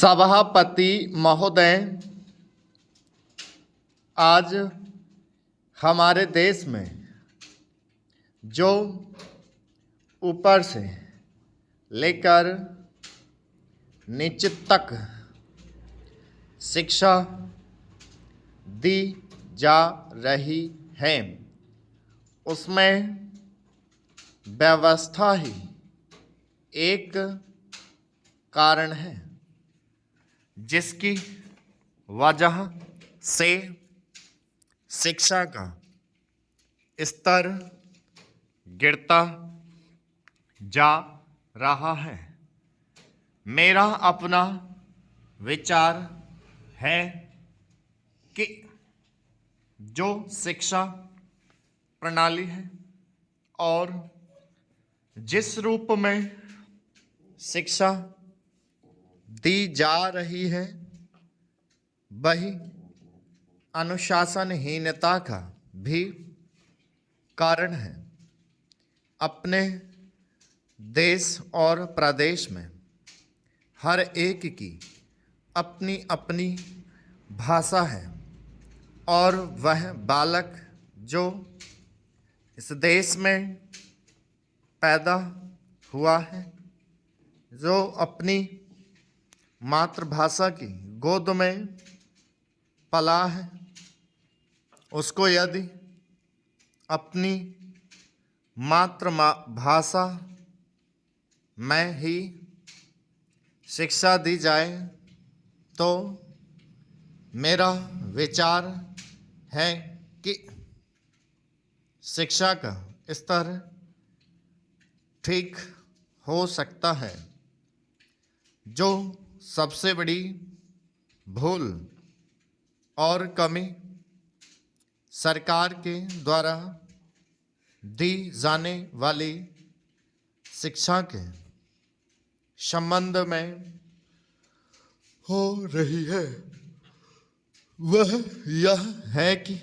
सभापति महोदय, आज हमारे देश में जो ऊपर से लेकर नीचे तक शिक्षा दी जा रही है, उसमें व्यवस्था ही एक कारण है, जिसकी वजह से शिक्षा का स्तर गिरता जा रहा है। मेरा अपना विचार है कि जो शिक्षा प्रणाली है और जिस रूप में शिक्षा दी जा रही है, वही अनुशासनहीनता का भी कारण है। अपने देश और प्रदेश में हर एक की अपनी अपनी भाषा है और वह बालक जो इस देश में पैदा हुआ है, जो अपनी मातृभाषा की गोद में पला है, उसको यदि अपनी मातृभाषा में ही शिक्षा दी जाए तो मेरा विचार है कि शिक्षा का स्तर ठीक हो सकता है। जो सबसे बड़ी भूल और कमी सरकार के द्वारा दी जाने वाली शिक्षा के संबंध में हो रही है, वह यह है कि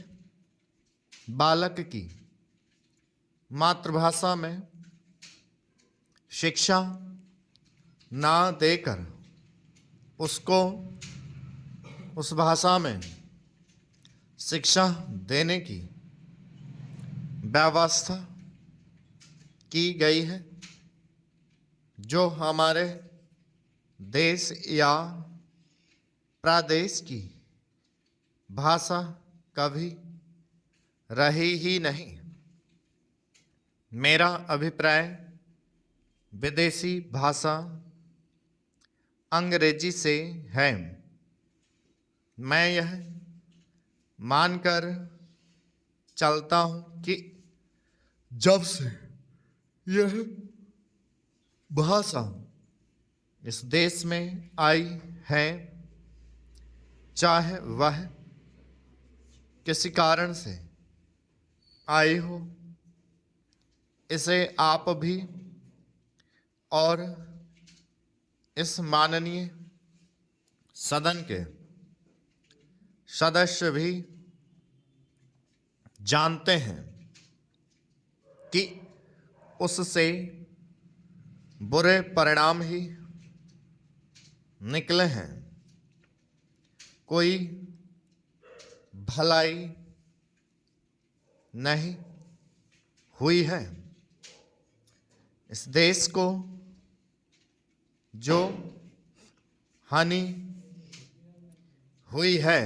बालक की मातृभाषा में शिक्षा ना देकर उसको उस भाषा में शिक्षा देने की व्यवस्था की गई है, जो हमारे देश या प्रदेश की भाषा कभी रही ही नहीं। मेरा अभिप्राय विदेशी भाषा अंग्रेजी से है। मैं यह मानकर चलता हूँ कि जब से यह भाषा इस देश में आई है, चाहे वह किसी कारण से आई हो, इसे आप भी और इस माननीय सदन के सदस्य भी जानते हैं कि उससे बुरे परिणाम ही निकले हैं। कोई भलाई नहीं हुई है। इस देश को जो हानि हुई है,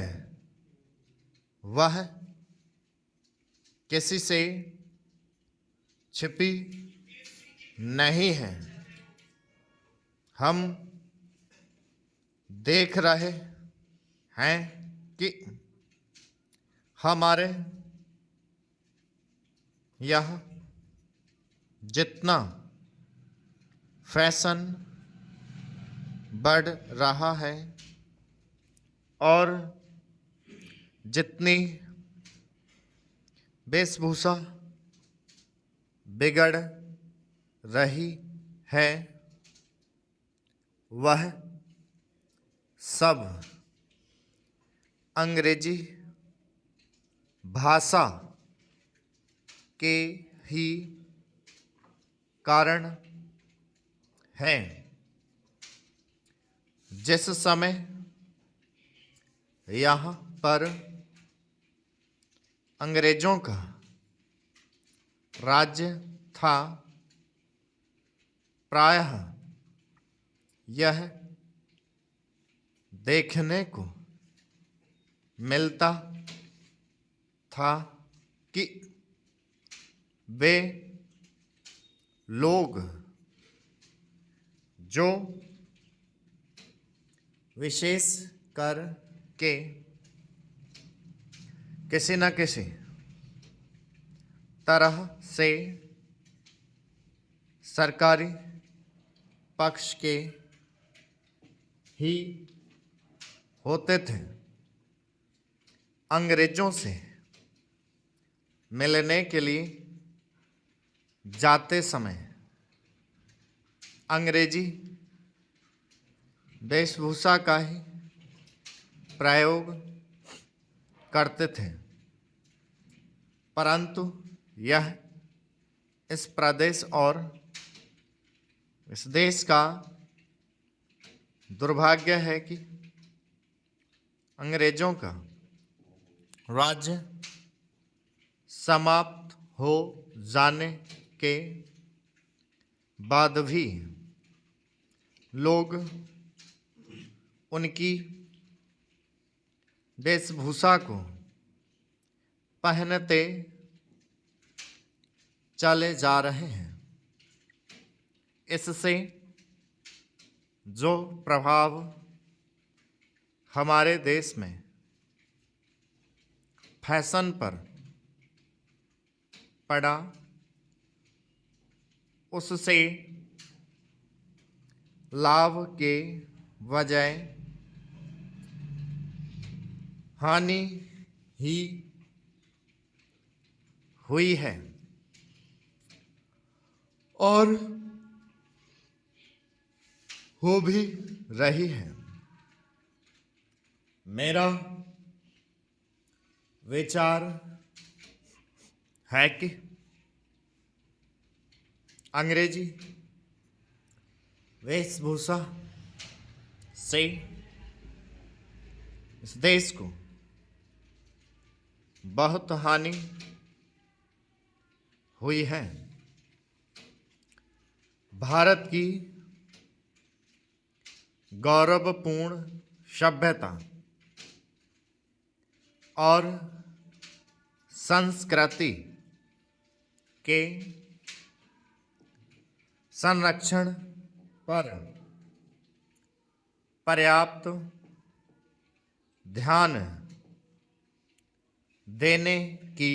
वह किसी से छिपी नहीं है। हम देख रहे हैं कि हमारे यह जितना फैशन बढ़ रहा है और जितनी वेशभूषा बिगड़ रही है, वह सब अंग्रेजी भाषा के ही कारण है। जिस समय यहाँ पर अंग्रेजों का राज्य था, प्रायः यह देखने को मिलता था कि वे लोग जो विशेष कर के किसी न किसी तरह से सरकारी पक्ष के ही होते थे, अंग्रेजों से मिलने के लिए जाते समय अंग्रेजी वेशभूषा का ही प्रयोग करते थे। परंतु यह इस प्रदेश और इस देश का दुर्भाग्य है कि अंग्रेजों का राज्य समाप्त हो जाने के बाद भी लोग उनकी वेशभूषा को पहनते चले जा रहे हैं। इससे जो प्रभाव हमारे देश में फैशन पर पड़ा, उससे लाभ के बजाय हानि ही हुई है और हो भी रही है। मेरा विचार है कि अंग्रेजी वेशभूषा से इस देश को बहुत हानि हुई है। भारत की गौरवपूर्ण सभ्यता और संस्कृति के संरक्षण पर पर्याप्त ध्यान देने की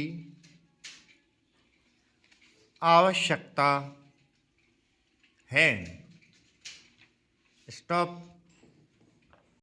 आवश्यकता है। स्टॉप।